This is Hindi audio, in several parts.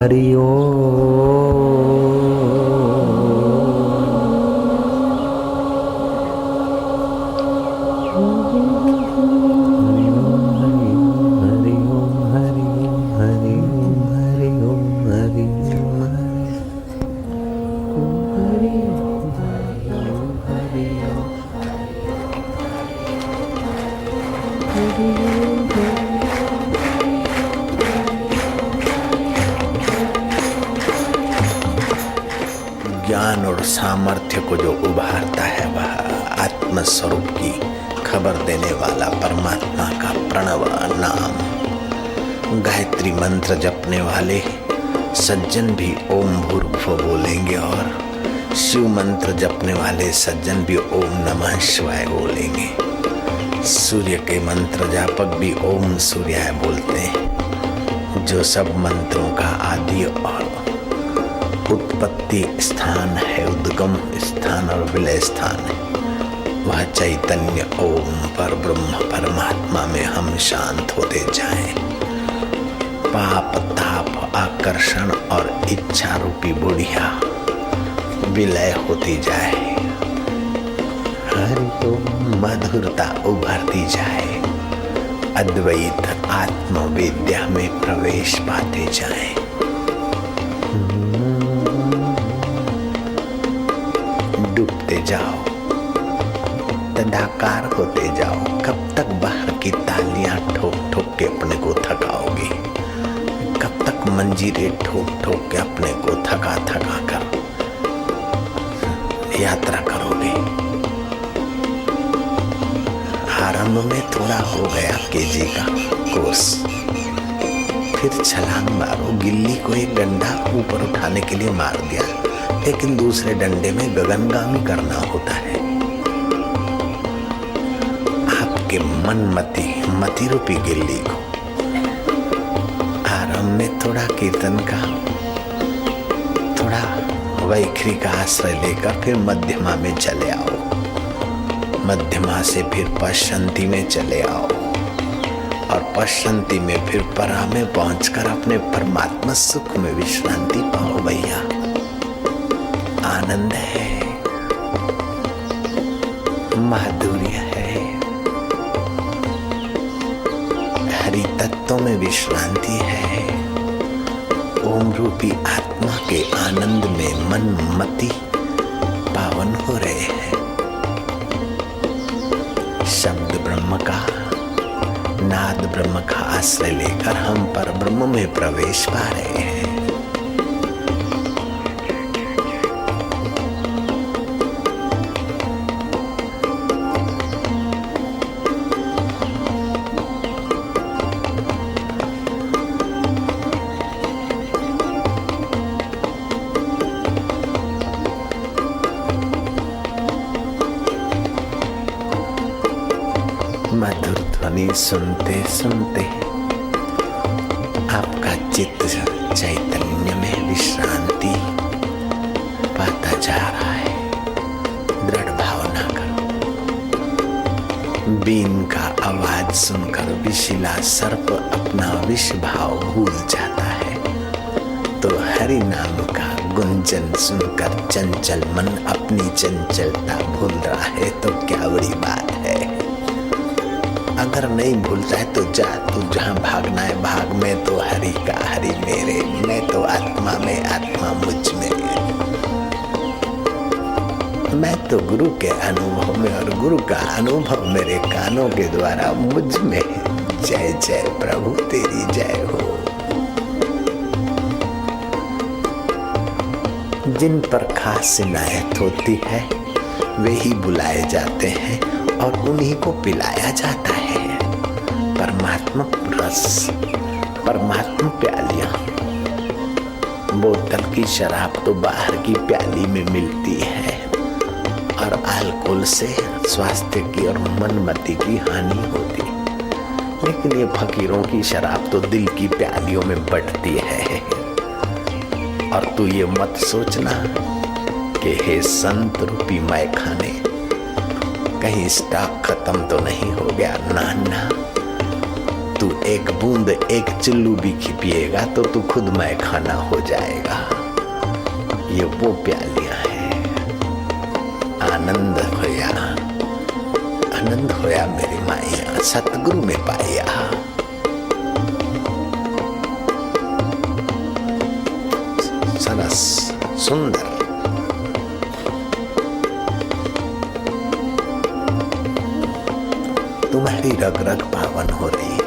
हरि ओम। हरि ओम हरि ओम हरि ओम हरि ओम हरि ओम हरि ओम हरि ओम हरि ओम हरि ओम। ज्ञान और सामर्थ्य को जो उभारता है वह आत्म स्वरूप की खबर देने वाला परमात्मा का प्रणव नाम। गायत्री मंत्र जपने वाले सज्जन भी ओम भूर्भुवः बोलेंगे और शिव मंत्र जपने वाले सज्जन भी ओम नमः शिवाय बोलेंगे। सूर्य के मंत्र जापक भी ओम सूर्याय बोलते हैं। जो सब मंत्रों का आदि और उत्पत्ति स्थान है, उद्गम स्थान और विलय स्थान है, वह चैतन्य ओम पर ब्रह्म परमात्मा में हम शांत होते जाएं। पाप ताप आकर्षण और इच्छा रूपी बुढ़िया विलय होती जाए। हरि ओम मधुरता उभरती जाए। अद्वैत आत्मविद्या में प्रवेश पाते जाएं। डूबते जाओ, तदाकार होते जाओ। कब तक बाहर की तालियां ठोक ठोक के अपने को थकाओगे? कब तक मंजीरे ठोक ठोक के अपने को थका थका कर यात्रा करोगे? आरंभ में थोड़ा हो गया केजी का कोर्स, फिर छलांग मारो। गिल्ली को एक डंडा ऊपर उठाने के लिए मार दिया, लेकिन दूसरे डंडे में गगनगामी करना होता है। आपके मति रूपी गिल्ली को आरंभ में थोड़ा कीर्तन का, थोड़ा वैखरी का आश्रय लेकर फिर मध्यमा में चले आओ। मध्यमा से फिर पश्चंती में चले आओ और पश्चंती में फिर परा में पहुंचकर अपने परमात्मा सुख में विश्रांति पाओ। भैया आनंद है, माधुर्य है, हरि तत्व में विश्रांति है। ओम रूपी आत्मा के आनंद में मन मति पावन हो रहे हैं। शब्द ब्रह्म का, नाद ब्रह्म का आश्रय लेकर हम पर ब्रह्म में प्रवेश पा रहे हैं। मधुर ध्वनि सुनते सुनते आपका चित्त चैतन्य में विश्रांति पाता जा रहा है। दृढ़ भावना करो। बीन का आवाज सुनकर विशिला सर्प अपना विष भाव भूल जाता है, तो हरि नाम का गुंजन सुनकर चंचल मन अपनी चंचलता भूल रहा है। तो क्या बड़ी बात है। अगर नहीं भूलता है तो जा, तू जहाँ भागना है भाग। में तो हरि का हरि मेरे, मैं तो आत्मा में आत्मा मुझ में। मैं तो गुरु के अनुभव में और गुरु का अनुभव मेरे कानों के द्वारा मुझ में। जय जय प्रभु तेरी जय हो। जिन पर खास इनायत होती है वे ही बुलाए जाते हैं और उन्हीं को पिलाया जाता है परमात्मा रस, परमात्मा प्यालियां। बोतल की शराब तो बाहर की प्याली में मिलती है और अल्कोहल से स्वास्थ्य की और मनमति की हानि होती, लेकिन ये फकीरों की शराब तो दिल की प्यालियों में बटती है। और तू ये मत सोचना कि हे संत रूपी मैखाने, कहीं स्टॉक खत्म तो नहीं हो गया। ना ना, तू एक बूंद एक चिल्लू भी पिएगा तो तू खुद मैं खाना हो जाएगा। ये वो प्यालियां हैं। आनंद होया मेरी माया सतगुरु में पाया। सरस सुंदर तुम्हारी रग रग पावन हो रही है।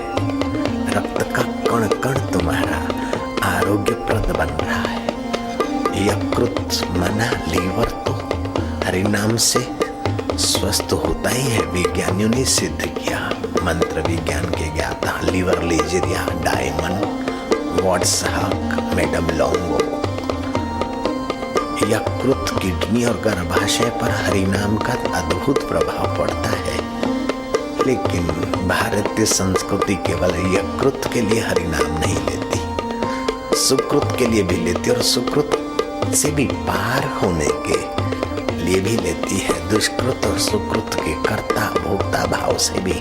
रक्त का कण कण तुम्हारा आरोग्यप्रद बन रहा है। यकृत मना लीवर तो हरि नाम से स्वस्थ होता ही है। विज्ञानियों ने सिद्ध किया। मंत्र विज्ञान के ज्ञाता लीवर लेजरिया डायमंड वॉट्सहाक मैडम लोंगो। यकृत किडनी और गर्भाशय पर हरि नाम का अद्भुत प्रभाव पड़ता है। लेकिन भारतीय संस्कृति केवल यकृत के लिए हरि नाम नहीं लेती, सुकृत के लिए भी लेती और सुकृत से भी पार होने के लिए भी लेती है। दुष्कृत और सुकृत के कर्ता भोक्ता भाव से भी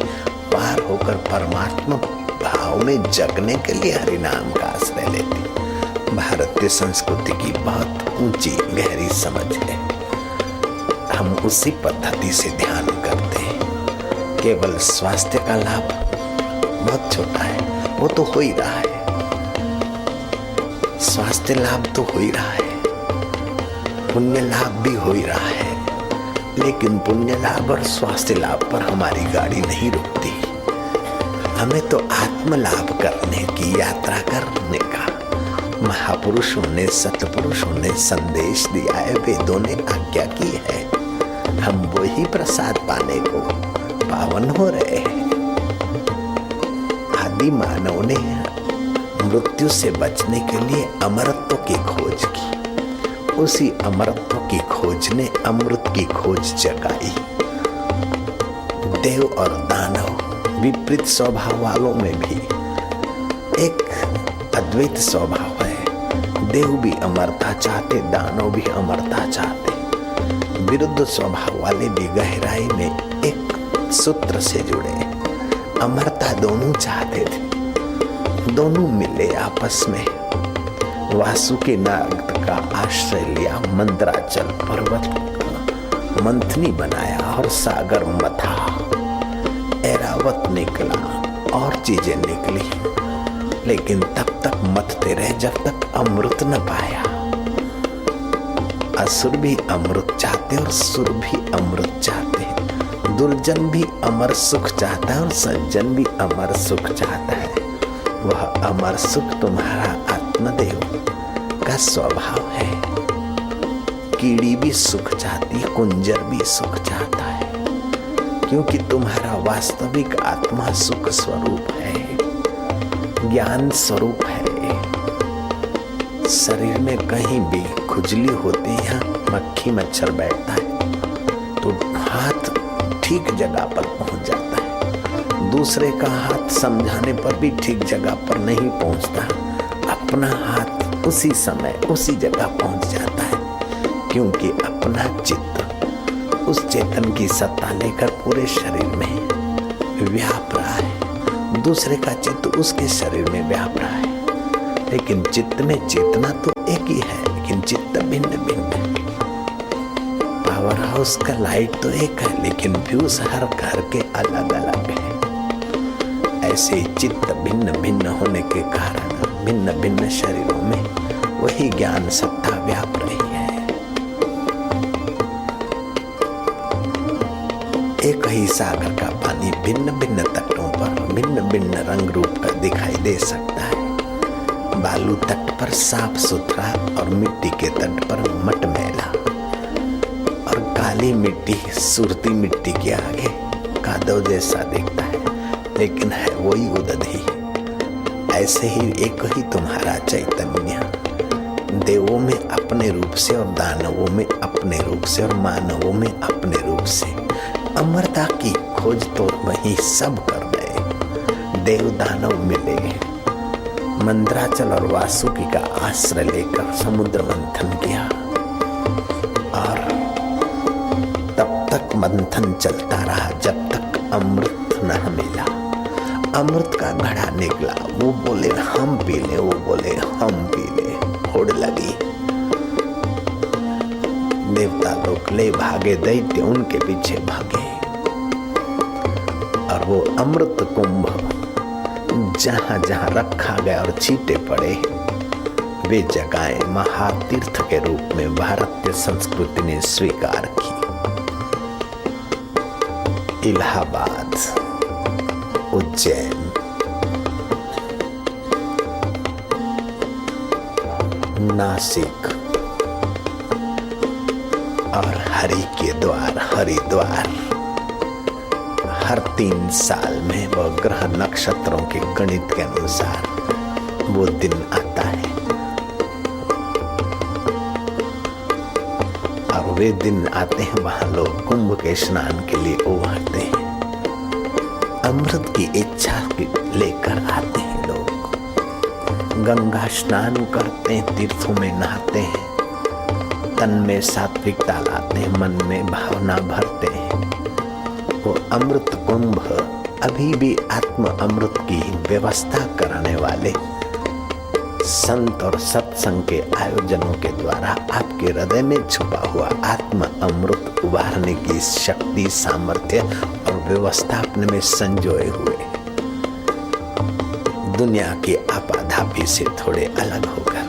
पार होकर परमात्मा भाव में जगने के लिए हरि नाम का आश्रय लेती। भारतीय संस्कृति की बहुत ऊंची गहरी समझ है। हम उसी पद्धति से ध्यान करते हैं। केवल स्वास्थ्य का लाभ बहुत छोटा है, वो तो हो ही रहा है। स्वास्थ्य लाभ तो हो ही रहा है, पुण्य लाभ भी हो ही रहा है। लेकिन पुण्य लाभ और स्वास्थ्य लाभ पर हमारी गाड़ी नहीं रुकती। हमें तो आत्म लाभ करने की यात्रा करने का महापुरुषों ने सतपुरुषों ने संदेश दिया है, वेदों ने आज्ञा की है। हम वही प्रसाद पाने को पावन हो रहे हैं। आदि मानव ने मृत्यु से बचने के लिए अमरत्व की खोज की। उसी अमरत्व की खोज ने अमृत की खोज जगाई। देव और दानव विपरीत स्वभाव वालों में भी एक अद्वैत स्वभाव है। देव भी अमरता चाहते, दानव भी अमरता चाहते। विरुद्ध स्वभाव वाले भी गहराई में एक सूत्र से जुड़े। अमरता दोनों चाहते थे, दोनों मिले आपस में। वासुकी नाग का आश्रय लिया, मंदराचल पर्वत मंथनी बनाया और सागर मथा। ऐरावत निकला और चीजें निकली, लेकिन तब तक मथते रहे जब तक अमृत न पाया। असुर भी अमृत चाहते और सुर भी अमृत चाहते। दुर्जन भी अमर सुख चाहता है और सज्जन भी अमर सुख चाहता है। वह अमर सुख तुम्हारा आत्मदेव का स्वभाव है। कीड़ी भी सुख चाहती है, कुंजर भी सुख चाहता है, क्योंकि तुम्हारा वास्तविक आत्मा सुख स्वरूप है, ज्ञान स्वरूप है। शरीर में कहीं भी खुजली होती है, मक्खी मच्छर बैठता है तो हाथ ठीक जगह पर पहुंच जाता है। दूसरे का हाथ समझाने पर भी ठीक जगह पर नहीं पहुंचता। अपना हाथ उसी समय उसी जगह पहुंच जाता है, क्योंकि अपना चित्त उस चेतन की सत्ता लेकर पूरे शरीर में व्याप रहा है। दूसरे का चित्त उसके शरीर में व्याप रहा है। लेकिन चित्त में चेतना तो एक ही है, लेकिन चित्त भिन्न भिन्न है। पावर हाउस का लाइट तो एक है, लेकिन फ्यूज हर घर के अलग अलग है। ऐसे चित्त भिन्न भिन्न होने के कारण भिन्न भिन्न शरीरों में वही ज्ञान सत्ता व्याप रही है। एक ही सागर का पानी भिन्न भिन्न तटों पर भिन्न भिन्न रंग रूप का दिखाई दे सकता है। बालू तट पर साफ सुथरा और मिट्टी के तट पर मटमैला, और काली मिट्टी सुरती मिट्टी के आगे कादव जैसा दिखता है, लेकिन है वही उदधि। ऐसे ही एक ही तुम्हारा चैतन्य देवों में अपने रूप से और दानवों में अपने रूप से और मानवों में अपने रूप से। अमरता की खोज तो वही सब कर गए। देव दानव मिले, मंदराचल और वासुकी का आश्रय लेकर समुद्र मंथन किया, और तब तक मंथन चलता रहा जब तक अमृत न मिला। अमृत का घड़ा निकला। वो बोले हम पी ले, वो बोले हम पी ले। होड़ लगी। देवता लोग ले भागे, दैत्य उनके पीछे भागे और वो अमृत कुंभ जहां जहां रखा गया और छींटे पड़े वे जगहें महातीर्थ के रूप में भारतीय संस्कृति ने स्वीकार की। इलाहाबाद, उज्जैन, नासिक और हरि के द्वार हरिद्वार हर 3 साल में वह ग्रह नक्षत्रों के गणित के अनुसार वो दिन आता है और वे दिन आते हैं। वहां लोग कुंभ के स्नान के लिए उमड़ते हैं, अमृत की इच्छा लेकर आते हैं। लोग गंगा स्नान करते हैं, तीर्थों में नहाते हैं, तन में सात्विकता लाते हैं, मन में भावना भरते हैं। वो अमृत कुंभ अभी भी आत्म अमृत की व्यवस्था कराने वाले संत और सत्संग के आयोजनों के द्वारा आपके हृदय में छुपा हुआ आत्म अमृत उभारने की शक्ति, सामर्थ्य और व्यवस्था अपने में संजोए हुए दुनिया की आपाधापी से थोड़े अलग होकर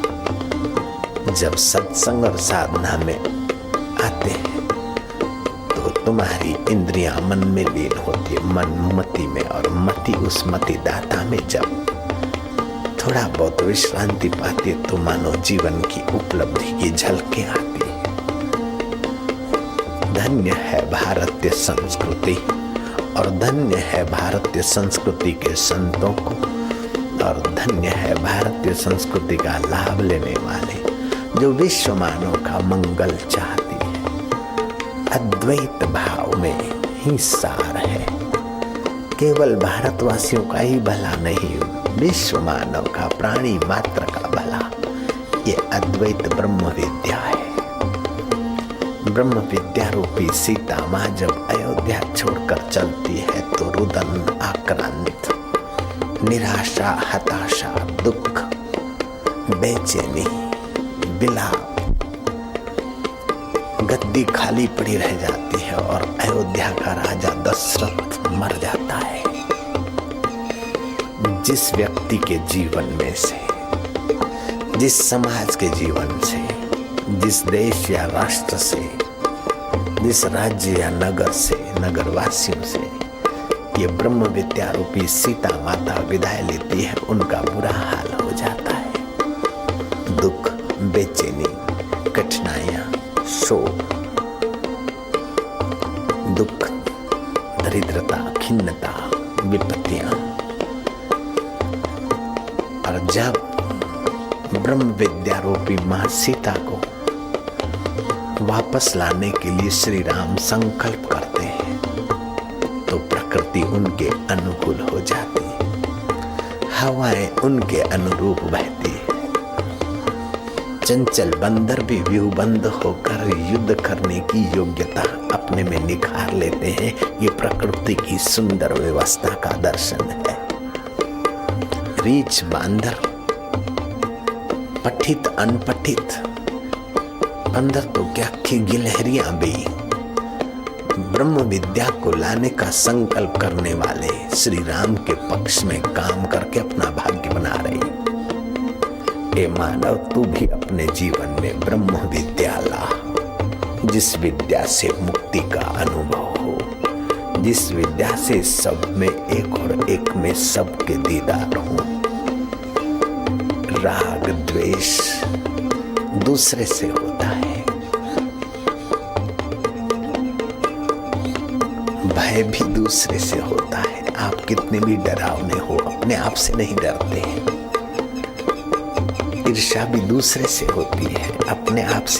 जब सत्संग और साधना में आते हैं तो तुम्हारी इंद्रियां मन में लीन होती है, मन मति में, और मति उस मति दाता में जब थोड़ा बहुत विश्रांति पाती है तो मानो जीवन की उपलब्धि की झलकें आती है। धन्य है भारतीय संस्कृति और धन्य है भारतीय संस्कृति के संतों को और धन्य है भारतीय संस्कृति का लाभ लेने वाले जो विश्व मानव का मंगल चाहती है। अद्वैत भाव में ही सार है। केवल भारतवासियों का ही भला नहीं, विश्व मानव का, प्राणी मात्र का भला। ये अद्वैत ब्रह्म विद्या है। ब्रह्म विद्या रूपी सीता माँ जब अयोध्या छोड़कर चलती है तो रुदन, आक्रांत, निराशा, हताशा, दुख, बेचैनी, विलाप, गद्दी खाली पड़ी रह जाती है और अयोध्या का राजा दशरथ मर जाता है। जिस व्यक्ति के जीवन में से, जिस समाज के जीवन से, जिस देश या राष्ट्र से, जिस राज्य या नगर से, नगरवासियों से ये ब्रह्म विद्या रूपी सीता माता विदाई लेती है, उनका बुरा हाल हो जाता है। दुख, बेचैनी, कठिनाइयां, शोक, दुख, दरिद्रता, खिन्नता, विपत्तियां। और जब ब्रह्म विद्या रूपी मां सीता को वापस लाने के लिए श्री राम संकल्प करते हैं तो प्रकृति उनके अनुकूल हो जाती है, हवाएं उनके अनुरूप बहती है। चंचल बंदर भी व्यूबंद होकर युद्ध करने की योग्यता अपने में निखार लेते हैं। ये प्रकृति की सुंदर व्यवस्था का दर्शन है। रीछ बांदर, पठित अनपठित बंदर तो क्या कि गिलहरियां भी ब्रह्म विद्या को लाने का संकल्प करने वाले श्री राम के पक्ष में काम करके अपना भाग्य बना रही। ए मानव, तू भी अपने जीवन में ब्रह्म विद्या ला, जिस विद्या से मुक्ति का अनुभव हो, जिस विद्या से सब में एक और एक में सबके दीदार हो। राग द्वेष दूसरे से होता है, भय भी दूसरे से होता है। आप कितने भी डरावने हो, अपने आप से नहीं डरते हैं। ईर्ष्या भी दूसरे से होती है, अपने आप से